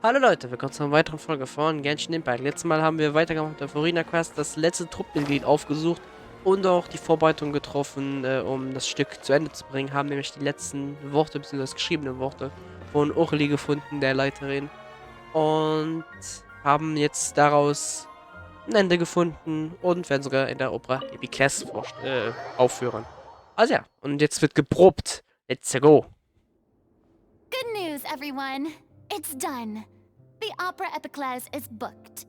Hallo Leute, willkommen zu einer weiteren Folge von Genshin Impact. Letztes Mal haben wir weitergemacht mit der Furina Quest, das letzte Truppmitglied aufgesucht und auch die Vorbereitung getroffen, um das Stück zu Ende zu bringen. Haben nämlich die letzten Worte, beziehungsweise geschriebene Worte von Orli gefunden, der Leiterin. Und haben jetzt daraus ein Ende gefunden und werden sogar in der Opera Epiclese aufführen. Also ja, und jetzt wird geprobt. Let's go. Good news, everyone. It's done. The opera Epiclese is booked.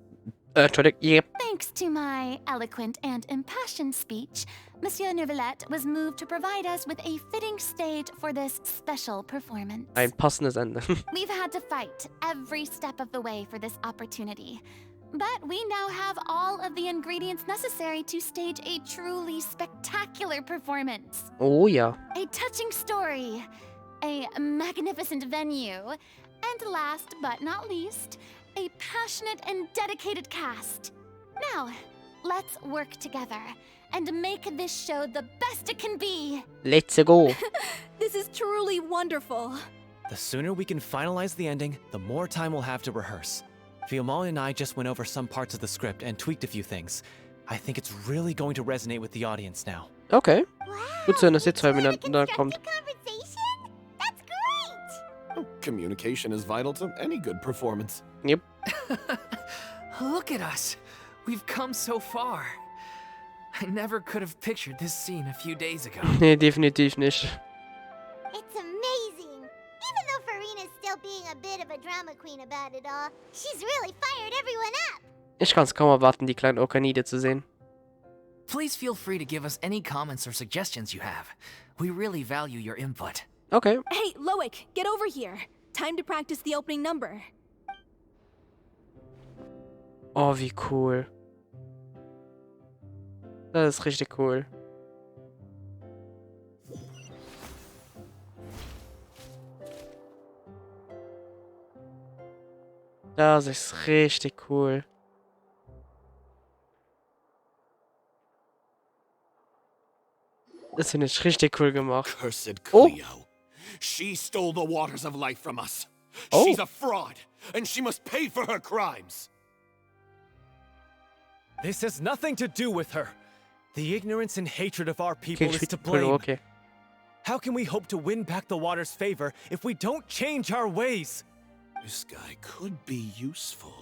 Yep. Thanks to my eloquent and impassioned speech, Monsieur Neuvillette was moved to provide us with a fitting stage for this special performance. Ein passendes Ende. We've had to fight every step of the way for this opportunity. But we now have all of the ingredients necessary to stage a truly spectacular performance. Oh ja. A touching story, a magnificent venue, and last but not least, a passionate and dedicated cast. Now, let's work together and make this show the best it can be. Let's go. This is truly wonderful. The sooner we can finalize the ending, the more time we'll have to rehearse. Fiamma and I just went over some parts of the script and tweaked a few things. I think it's really going to resonate with the audience now. Okay. Wow, Gut zu hören, dass ihr zwei you two had a miteinander kommt. constructive conversation? That's great! Communication is vital to any good performance. Yep. Look at us. We've come so far. I never could have pictured this scene a few days ago. Nee, definitiv nicht. It's amazing! Even though Furina's still being a bit of a drama queen about it all, she's really fired everyone up! Ich kann es kaum erwarten, die kleine Okeanide zu sehen. Please feel free to give us any comments or suggestions you have. We really value your input. Okay. Hey, Loic, get over here. Time to practice the opening number. Oh, wie cool. Das ist richtig cool. Das ist richtig cool. Das finde ich richtig cool gemacht. Cursed Oh. Cleo. She stole the waters of life from us. Oh. She's a fraud, and she must pay for her crimes. This has nothing to do with her. The ignorance and hatred of our people Okay, is to cool, blame. okay. How can we hope to win back the water's favor if we don't change our ways? This guy could be useful.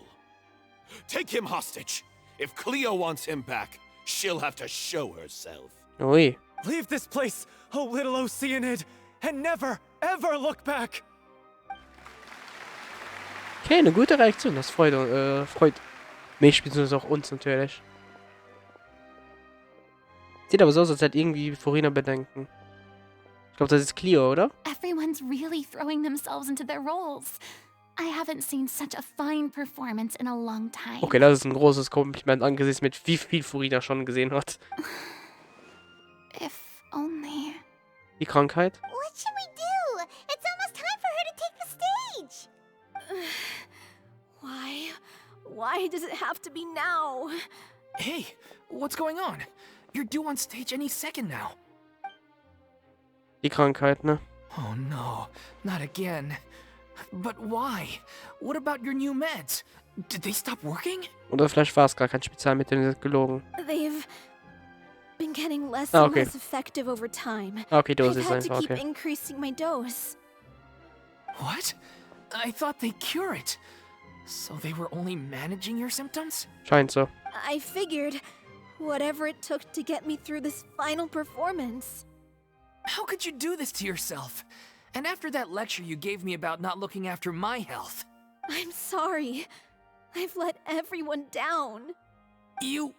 Take him hostage. If Cleo wants him back, she'll have to show herself. Ui. Leave this place, O little Oceanid, and never, ever look back! Okay, eine gute Reaktion. Das freut mich, beziehungsweise auch uns natürlich. Sieht aber so aus, als hätte irgendwie Furina Bedenken. Ich glaube, das ist Cleo, oder? Everyone's really throwing themselves into their roles. I haven't seen such a fine performance in a long time. Okay, das ist ein großes Kompliment angesichts mit wie viel Furina schon gesehen hat. If only. Die Krankheit. What should we do? It's almost time for her to take the stage! Why does it have to be now? Hey, what's going on? You're due on stage any second now. Die Krankheit, ne? Oh no, not again. But why? What about your new meds? Did they stop working? Oder vielleicht war es gar kein Spezialmittel, die sind gelogen. They've been getting less Ah, and okay. less effective over time. Okay, I've Dosis had to einfach, keep okay. increasing my dose. What? I thought they cure it. So they were only managing your symptoms? Scheint so. I figured whatever it took to get me through this final performance. How could you do this to yourself? And after that lecture you gave me about not looking after my health. I'm sorry. I've let everyone down. You...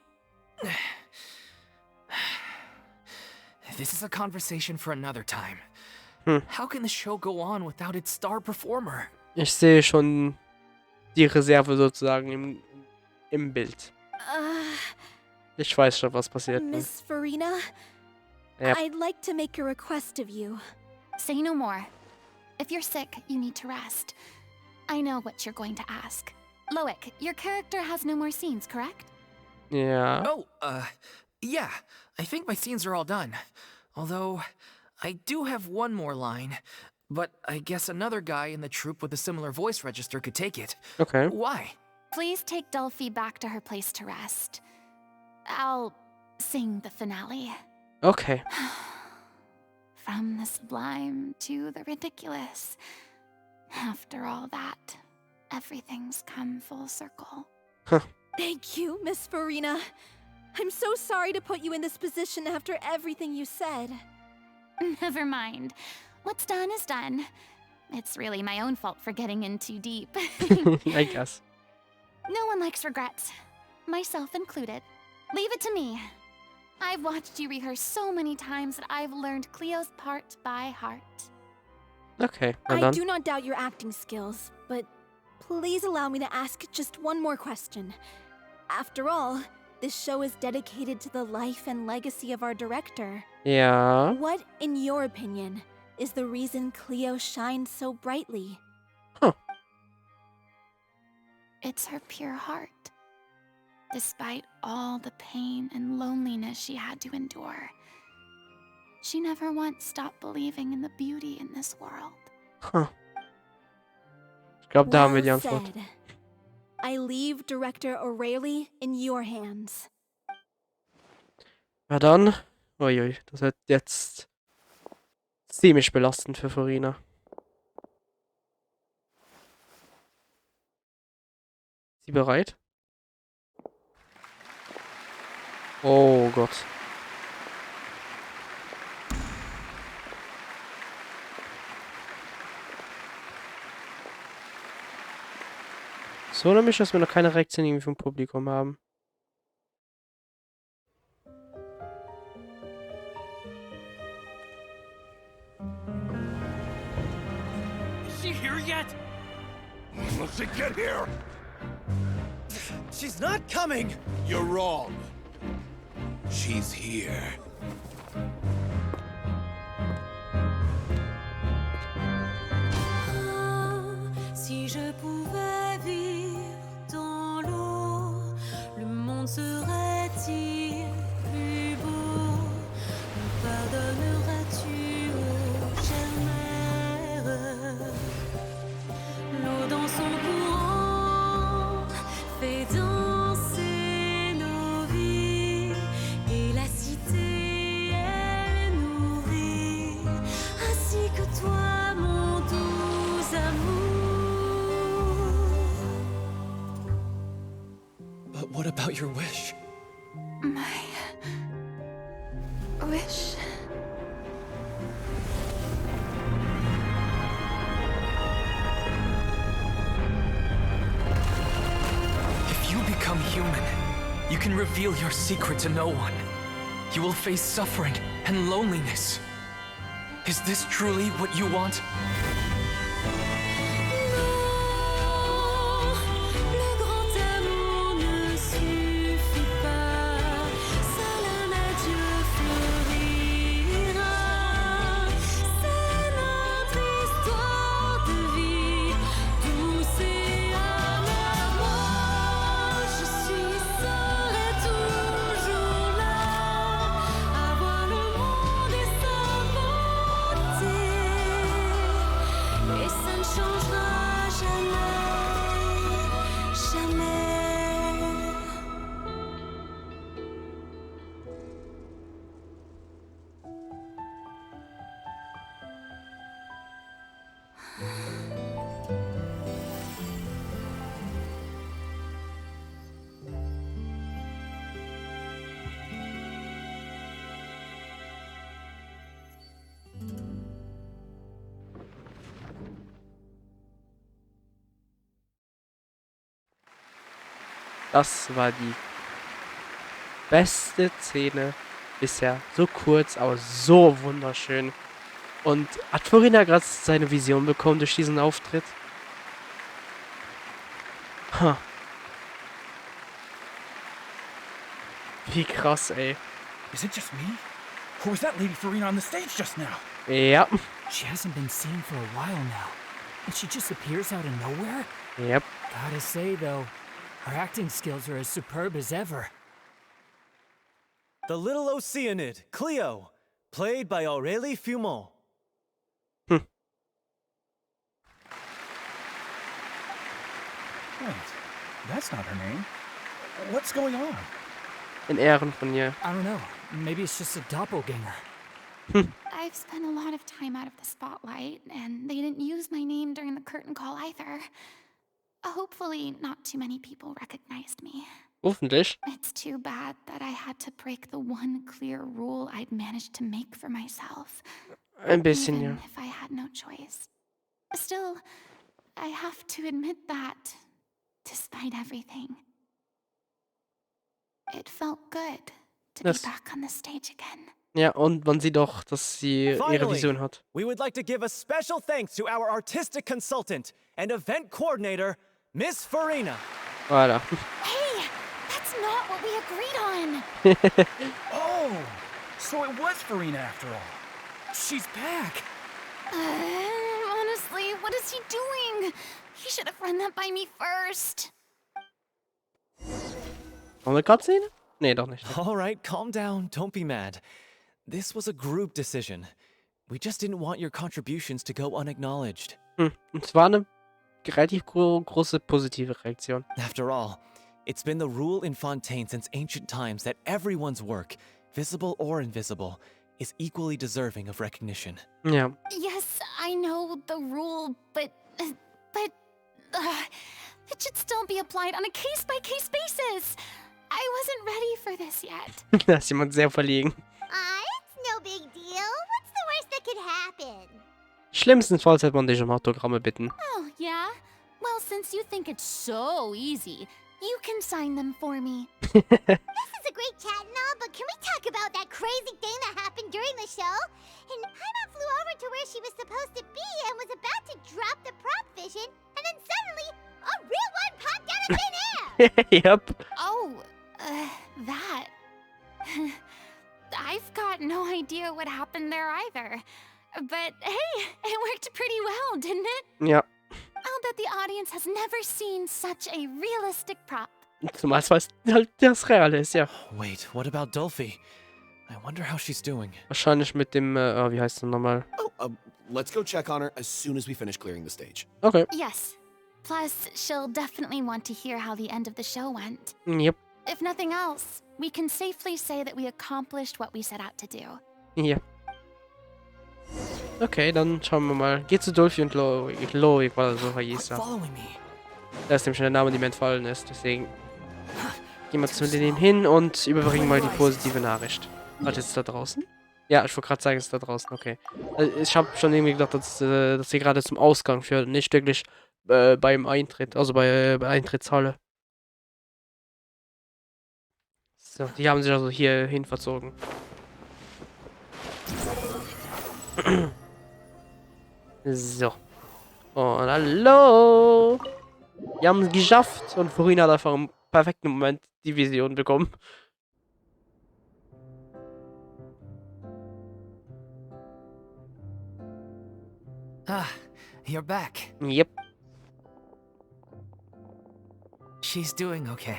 This is a conversation for another time. How can the show go on without its star performer? Ich sehe schon die Reserve sozusagen im Bild. Ich weiß schon, was passiert. Ne? Miss Furina, Yep. I'd like to make a request of you. Say no more. If you're sick, you need to rest. I know what you're going to ask. Loic, your character has no more scenes, correct? Ja. Oh, yeah. I think my scenes are all done. Although, I do have one more line. But I guess another guy in the troupe with a similar voice register could take it. Okay. Why? Please take Delphi back to her place to rest. I'll sing the finale. Okay. From the sublime to the ridiculous. After all that, everything's come full circle. Thank you, Miss Furina. I'm so sorry to put you in this position after everything you said. Never mind. What's done is done. It's really my own fault for getting in too deep. I guess. No one likes regrets, myself included. Leave it to me. I've watched you rehearse so many times that I've learned Cleo's part by heart. Okay, well I done. do not doubt your acting skills, but please allow me to ask just one more question. After all, this show is dedicated to the life and legacy of our director. Yeah. What, in your opinion, is the reason Cleo shines so brightly? It's her pure heart. Despite all the pain and loneliness she had to endure, she never once stopped believing in the beauty in this world. Ich glaube, da haben wir die Well Antwort. said. I leave Director O'Reilly in your hands. Ja dann. Uiui, das wird jetzt ziemlich belastend für Furina. Ist sie bereit? Oh Gott. So nämlich, dass wir noch keine Reaktion irgendwie vom Publikum haben. Is she here yet? Let's get here! She's not coming! You're wrong. She's here. Si je pouvais vivre dans l'eau, le monde serait-il plus beau? Me pardonneras-tu, ô chère mère? L'eau dans son courant fait danser nos vies, et la cité elle nourrit, ainsi que toi, mon doux amour. But what about your wish? My wish. If you become human, you can reveal your secret to no one. You will face suffering and loneliness. Is this truly what you want? Le grand amour ne suffit pas, seul un adieu fleurira. C'est notre histoire de vie, douce et amère. Moi, je serai toujours là, à voir le monde et sa beauté, et ça ne changera jamais, jamais. Das war die beste Szene bisher. So kurz, aber so wunderschön. Und hat Furina gerade seine Vision bekommen durch diesen Auftritt? Ha. Wie krass, ey. Is it just me? Or was that Lady Furina on the stage just now? Ja. She hasn't been seen for a while now. And she just appears out of nowhere? Yep. Gotta say, though, her acting skills are as superb as ever. The little Okeanide, Cleo, played by Aurélie Fumont. Wait, that's not her name. What's going on? In Ehren von ihr. I don't know. Maybe it's just a doppelganger. I've spent a lot of time out of the spotlight, and they didn't use my name during the curtain call either. Hopefully, not too many people recognized me. Hoffentlich. It's too bad that I had to break the one clear rule I'd managed to make for myself. Ein bisschen, ja. Even if I had no choice. Still, I have to admit that, despite everything, it felt good to be back on the stage again. Ja, und man sieht doch, dass sie ihre Finally, Vision hat. we would like to give a special thanks to our artistic consultant and event coordinator, Miss Furina. Voilà. Hey, that's not what we agreed on. Oh, so it was Furina after all. She's back. Honestly, what is he doing? He should have run that by me first. Haben wir Cutscene? Nee, doch nicht. All right, calm down. Don't be mad. This was a group decision. We just didn't want your contributions to go unacknowledged. Und es war eine relativ große positive Reaktion. After all, it's been the rule in Fontaine since ancient times that everyone's work, visible or invisible, is equally deserving of recognition. Ja. Yes, I know the rule, but it should still be applied on a case-by-case basis. I wasn't ready for this yet. Da ist jemand sehr verlegen. It's no big deal. What's the worst that could happen? Schlimmstenfalls hätte man dich um Autogramme bitten. Oh, yeah? Well, since you think it's so easy, you can sign them for me. This is a great chat and all, but can we talk about that crazy thing that happened during the show? And Paimon flew over to where she was supposed to be and was about to drop the prop vision, and then suddenly, a real one popped out of thin air! Yep. Oh, that. I've got no idea what happened there either. But hey, it worked pretty well, didn't it? Ja. I'll bet the audience has never seen such a realistic prop. Zumal es halt das Real ist, ja. Wait, what about Dolphy? I wonder how she's doing. Wahrscheinlich mit dem, wie heißt der nochmal? Oh, let's go check on her as soon as we finish clearing the stage. Okay. Yes. Plus, she'll definitely want to hear how the end of the show went. Yep. If nothing else, we can safely say that we accomplished what we set out to do. Ja. Okay, dann schauen wir mal. Geht zu Dolphy und Chloe, oder so hieß er. Following me. Da ist nämlich der Name, der mir entfallen ist. Deswegen gehen wir zu denen hin und überbringen mal die positive Nachricht. Warte, ist es da draußen? Ja, ich wollte gerade sagen, es ist da draußen. Okay. Also ich habe schon irgendwie gedacht, dass sie gerade zum Ausgang führt. Nicht wirklich beim Eintritt. Also bei Eintrittshalle. So, die haben sich also hier hin verzogen. So. Und hallo! Wir haben es geschafft und Furina hat einfach im perfekten Moment die Vision bekommen. Ah, you're back. Yep. She's doing okay.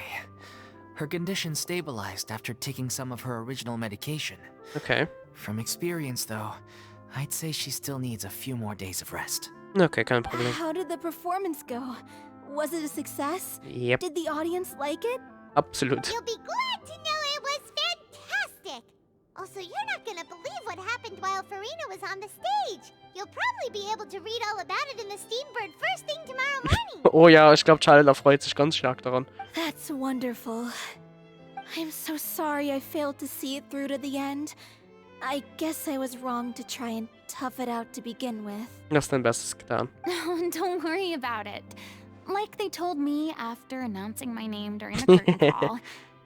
Her condition stabilized after taking some of her original medication. Okay. From experience, though, I'd say she still needs a few more days of rest. Okay, kein Problem. How did the performance go? Was it a success? Yep. Did the audience like it? Absolut. You'll be glad to know it was fantastic! Also, you're not gonna believe what happened while Furina was on the stage. You'll probably be able to read all about it in the Steambird first thing tomorrow morning. Oh ja, ich glaube, Charlotte freut sich ganz stark daran. That's wonderful. I'm so sorry I failed to see it through to the end. I guess I was wrong to try and tough it out to begin with. Du hast dein Bestes getan. No, don't worry about it. Like they told me after announcing my name during the curtain call,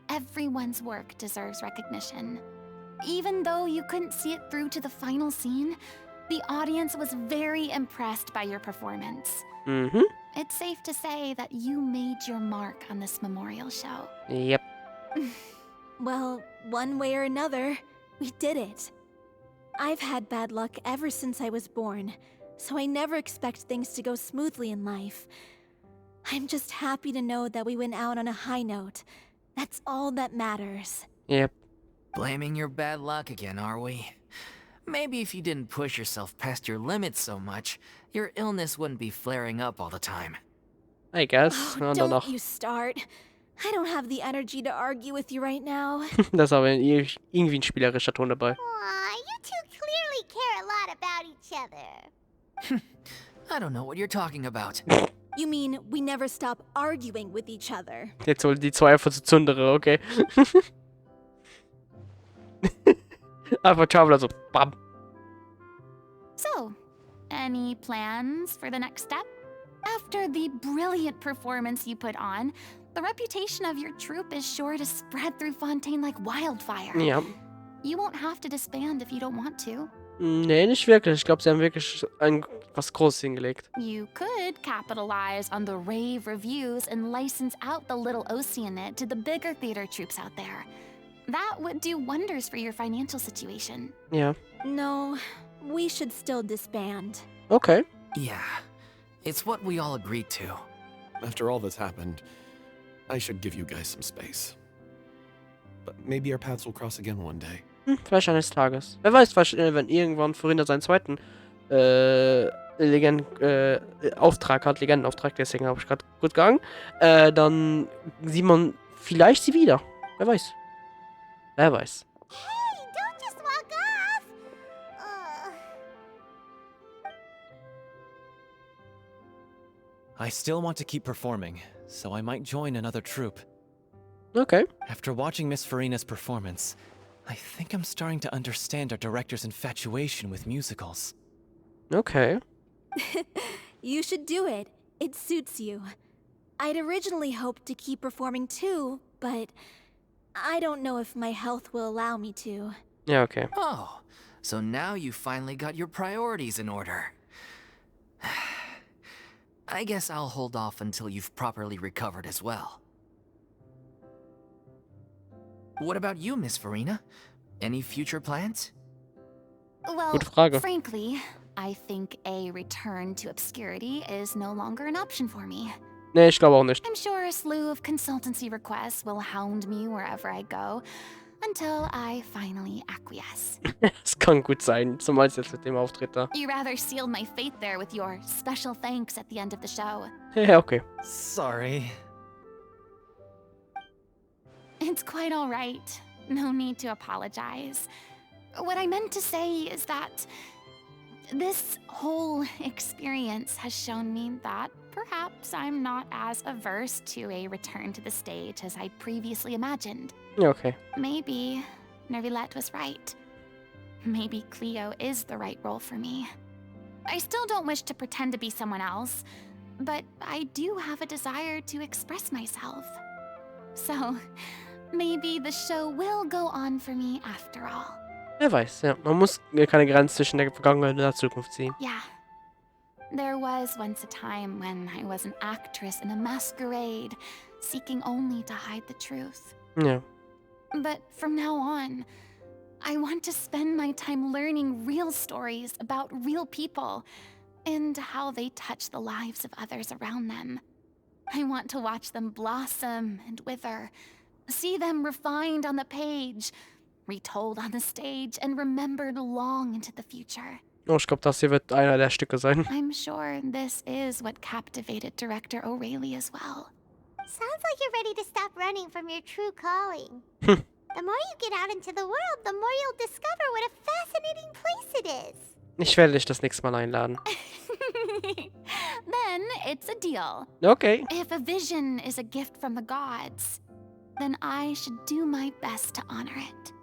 everyone's work deserves recognition. Even though you couldn't see it through to the final scene, the audience was very impressed by your performance. Mhm. It's safe to say that you made your mark on this memorial show. Yep. Well, one way or another, we did it. I've had bad luck ever since I was born, so I never expect things to go smoothly in life. I'm just happy to know that we went out on a high note. That's all that matters. Yep. Blaming your bad luck again, are we? Maybe if you didn't push yourself past your limits so much, your illness wouldn't be flaring up all the time. I guess. Oh, Und don't danach. you start. I don't have the energy to argue with you right now. Das ist aber irgendwie ein spielerischer Ton dabei. Aw, you two clearly care a lot about each other. I don't know what you're talking about. You mean we never stop arguing with each other? Jetzt holen die zwei einfach zu Zündere, okay. Einfach Traveler so, bam. So, any plans for the next step? After the brilliant performance you put on, the reputation of your troupe is sure to spread through Fontaine like wildfire. Ja. You won't have to disband if you don't want to. Nee, nicht wirklich. Ich glaube, sie haben wirklich was Großes hingelegt. You could capitalize on the rave reviews and license out the little Oceanid to the bigger theater troupes out there. That would do wonders for your financial situation. Ja. No, we should still disband. Okay. Yeah, it's what we all agreed to. After all that's happened, I should give you guys some space. But maybe our paths will cross again one day. Vielleicht eines Tages. Wer weiß, wenn irgendwann Furina seinen zweiten Auftrag hat, Legendenauftrag, deswegen habe ich gerade gut gegangen, dann sieht man vielleicht sie wieder. Wer weiß. Wer weiß. Hey, don't just walk off! I still want to keep performing, so I might join another troupe. Okay. After watching Miss Furina's performance, I think I'm starting to understand our director's infatuation with musicals. Okay. You should do it. It suits you. I'd originally hoped to keep performing too, but I don't know if my health will allow me to. Ja, okay. Oh, so now you finally got your priorities in order. I guess I'll hold off until you've properly recovered as well. What about you, Miss Furina? Any future plans? Well, Gute Frage. frankly, I think a return to obscurity is no longer an option for me. Nee, ich glaube auch nicht. I'm sure a slew of consultancy requests will hound me wherever I go, until I finally acquiesce. Das kann gut sein, zumal jetzt mit dem Auftritt da. You rather sealed my fate there with your special thanks at the end of the show. Ja, okay. Sorry. It's quite all right. No need to apologize. What I meant to say is that this whole experience has shown me that perhaps I'm not as averse to a return to the stage as I previously imagined. Ja, okay. Maybe Nervilette was right. Maybe Cleo is the right role for me. I still don't wish to pretend to be someone else, but I do have a desire to express myself. So, maybe the show will go on for me after all. Wer weiß, ja. Man muss keine Grenze zwischen der Vergangenheit und der Zukunft ziehen. Yeah. There was once a time when I was an actress in a masquerade, seeking only to hide the truth. Ja. But from now on, I want to spend my time learning real stories about real people and how they touch the lives of others around them. I want to watch them blossom and wither, see them refined on the page, retold on the stage, and remembered long into the future. Oh, ich glaube, das hier wird einer der Stücke sein. I'm sure this is what captivated director O'Reilly as well. Sounds like you're ready to stop running from your true calling. The more you get out into the world, the more you'll discover what a fascinating place it is. Ich werde dich das nächste Mal einladen. Then it's a deal. Okay. If a vision is a gift from the gods, then I should do my best to honor it.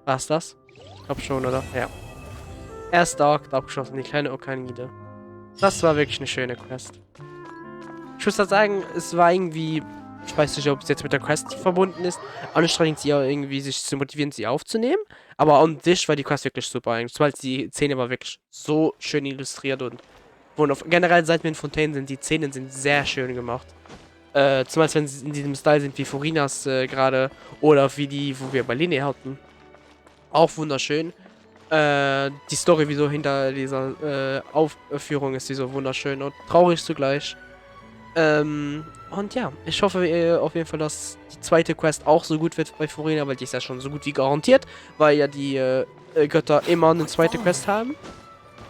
War's das? Ich glaub schon, oder? Ja. Erster Akt abgeschlossen, die kleine Okeanide. Das war wirklich eine schöne Quest. Ich muss da sagen, es war irgendwie, ich weiß nicht, ob es jetzt mit der Quest verbunden ist, anstrengend, sie auch irgendwie sich zu motivieren, sie aufzunehmen. Aber an sich war die Quest wirklich super eigentlich. Weil die Szene war wirklich so schön illustriert und generell seit wir in Fontaine sind, die Szenen sind sehr schön gemacht. Zumal wenn sie in diesem Style sind wie Furinas gerade oder wie die, wo wir bei Linie hatten. Auch wunderschön. Die Story, wie so hinter dieser Aufführung ist, die so wunderschön und traurig zugleich. Und ja, ich hoffe auf jeden Fall, dass die zweite Quest auch so gut wird bei Furina, weil die ist ja schon so gut wie garantiert, weil ja die Götter immer eine zweite Quest haben.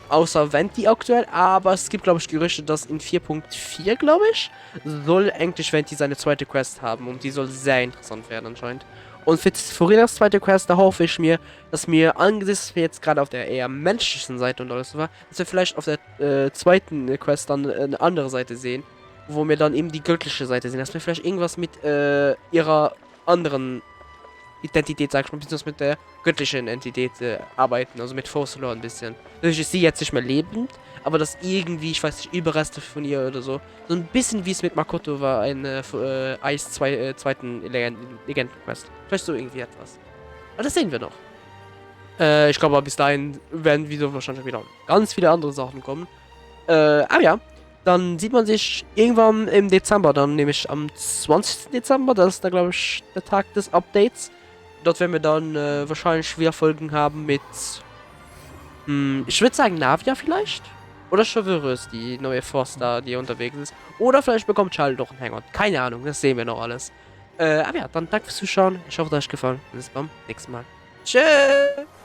außer Venti aktuell, aber es gibt, glaube ich, Gerüchte, dass in 4.4, glaube ich, soll endlich Venti seine zweite Quest haben und die soll sehr interessant werden anscheinend. Und für Furinas zweite Quest, da hoffe ich mir, dass wir angesichts, dass wir jetzt gerade auf der eher menschlichen Seite und alles war, dass wir vielleicht auf der zweiten Quest dann eine andere Seite sehen, wo wir dann eben die göttliche Seite sehen, dass wir vielleicht irgendwas mit ihrer anderen Identität, sag ich mal, beziehungsweise mit der göttlichen Entität arbeiten, also mit Furina ein bisschen. Natürlich ist sie jetzt nicht mehr lebend, aber dass irgendwie, ich weiß nicht, Überreste von ihr oder so, so ein bisschen wie es mit Makoto war, eine Eis zweiten Legenden-Quest. Vielleicht so irgendwie etwas. Aber das sehen wir noch. Ich glaube, bis dahin werden wieder wahrscheinlich wieder ganz viele andere Sachen kommen. Aber ja, dann sieht man sich irgendwann im Dezember, dann nämlich am 20. Dezember, das ist da, glaube ich, der Tag des Updates. Dort werden wir dann wahrscheinlich wieder Folgen haben mit, ich würde sagen Navia vielleicht? Oder Chauvereuse, die neue Force da, die unterwegs ist. Oder vielleicht bekommt Charles doch einen Hangout. Keine Ahnung, das sehen wir noch alles. Aber ja, dann danke fürs Zuschauen. Ich hoffe, es hat euch gefallen. Bis beim nächsten Mal. Tschüss!